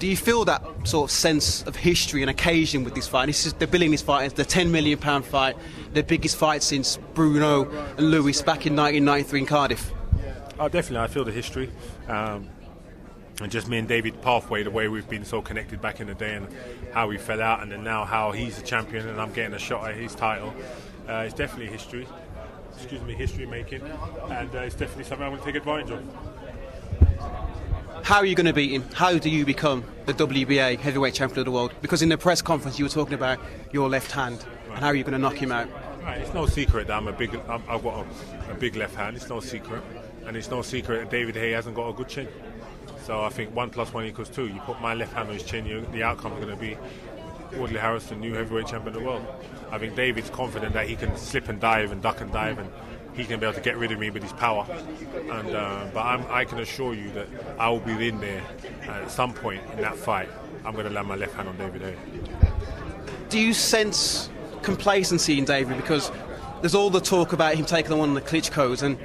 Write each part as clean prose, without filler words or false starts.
Do you feel that sort of sense of history and occasion with this fight? They're billing this fight as the £10 million fight, the biggest fight since Bruno and Lewis back in 1993 in Cardiff. Oh, definitely, I feel the history. And just me and David pathway, the way we've been so connected back in the day and how we fell out, and then now how he's the champion and I'm getting a shot at his title. It's definitely history. History making. And it's definitely something I'm going to take advantage of. How are you going to beat him? How do you become the WBA heavyweight champion of the world? Because in the press conference you were talking about your left hand, and how are you going to knock him out? Right, it's no secret that I've got a big left hand. It's no secret, and it's no secret that David Haye hasn't got a good chin. So I think 1 + 1 = 2. You put my left hand on his chin, the outcome is going to be Audley Harrison, new heavyweight champion of the world. I think David's confident that he can slip and dive and duck and dive, and he can be able to get rid of me with his power. And but I can assure you that I will be in there, and at some point in that fight I'm going to land my left hand on David Haye. Do you sense complacency in David? Because there's all the talk about him taking on one of the Klitschko's, and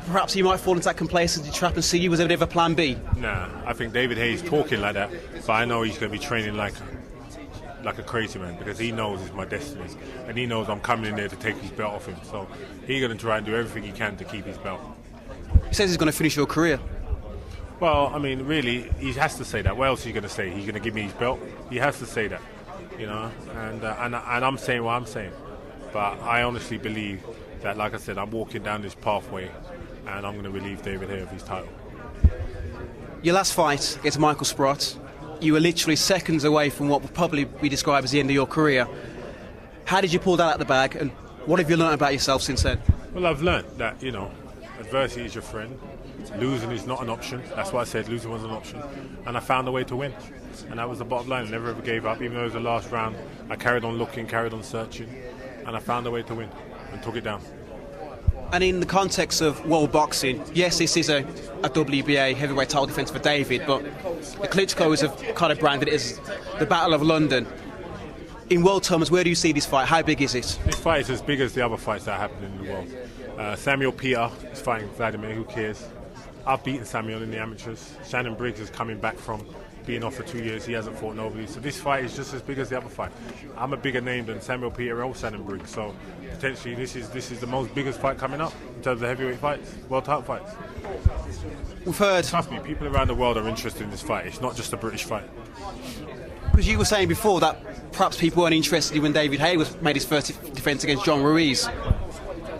perhaps he might fall into that complacency trap and see you as a bit of a plan B? Nah, I think David Haye is talking like that, but I know he's going to be training like a crazy man, because he knows it's my destiny, and he knows I'm coming in there to take his belt off him. So he's going to try and do everything he can to keep his belt. He says he's going to finish your career. Well, I mean, really, he has to say that. What else are you going to say? He's going to give me his belt? He has to say that, you know. And I'm saying what I'm saying. But I honestly believe that, like I said, I'm walking down this pathway, and I'm going to relieve David Haye of his title. Your last fight against Michael Sprott, you were literally seconds away from what would probably be described as the end of your career. How did you pull that out of the bag, and what have you learned about yourself since then? Well, I've learned that, you know, adversity is your friend. Losing is not an option. That's why I said losing was an option. And I found a way to win. And that was the bottom line. I never ever gave up. Even though it was the last round, I carried on looking, carried on searching. And I found a way to win and took it down. And in the context of world boxing, yes, this is a WBA heavyweight title defence for David, but the Klitschko's have kind of branded it as the Battle of London. In world terms, where do you see this fight? How big is it? This fight is as big as the other fights that happened in the world. Samuel Peter is fighting Vladimir, who cares? I've beaten Samuel in the amateurs. Shannon Briggs is coming back from being off for 2 years. He hasn't fought nobody. So this fight is just as big as the other fight. I'm a bigger name than Samuel Peter or Shannon Briggs. So potentially this is the most biggest fight coming up in terms of heavyweight fights, world title fights. We've heard... Trust me, people around the world are interested in this fight. It's not just a British fight. Because you were saying before that perhaps people weren't interested when David Haye made his first defence against John Ruiz.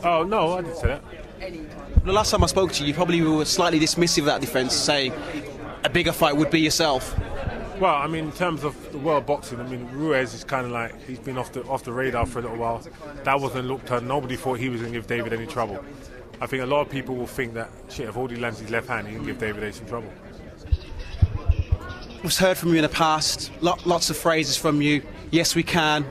Oh, no, I didn't say that. The last time I spoke to you, you probably were slightly dismissive of that defence, saying a bigger fight would be yourself. Well, I mean, in terms of the world boxing, I mean, Ruiz is kind of like, he's been off the radar for a little while. That wasn't looked at. Nobody thought he was going to give David any trouble. I think a lot of people will think that, shit, if Audley lands his left hand, he can give David some trouble. We've heard from you in the past, lots of phrases from you. Yes, we can.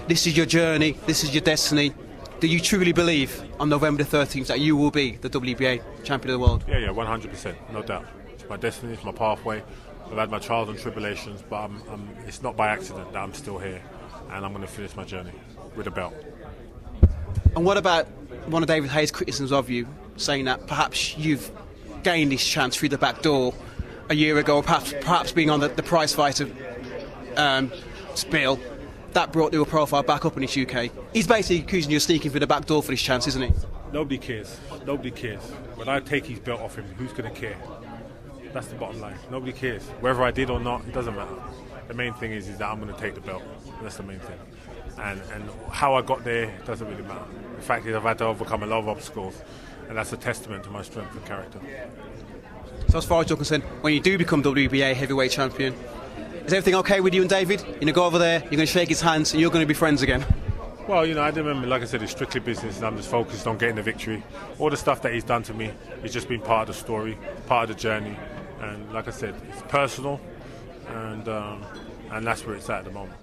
This is your journey. This is your destiny. Do you truly believe on November the 13th that you will be the WBA champion of the world? Yeah, 100%, no doubt. It's my destiny, it's my pathway. I've had my trials and tribulations, but it's not by accident that I'm still here, and I'm going to finish my journey with a belt. And what about one of David Haye's criticisms of you, saying that perhaps you've gained this chance through the back door a year ago, perhaps being on the prize fighter spill, that brought your profile back up in this UK. He's basically accusing you of sneaking through the back door for this chance, isn't he? Nobody cares. Nobody cares. When I take his belt off him, who's going to care? That's the bottom line. Nobody cares. Whether I did or not, it doesn't matter. The main thing is that I'm going to take the belt. That's the main thing. And how I got there doesn't really matter. The fact is I've had to overcome a lot of obstacles, and that's a testament to my strength and character. So as far as you're concerned, when you do become WBA heavyweight champion, is everything okay with you and David? You're going to go over there, you're going to shake his hands, and you're going to be friends again? Well, you know, I remember, like I said, it's strictly business, and I'm just focused on getting the victory. All the stuff that he's done to me has just been part of the story, part of the journey. And like I said, it's personal, and that's where it's at the moment.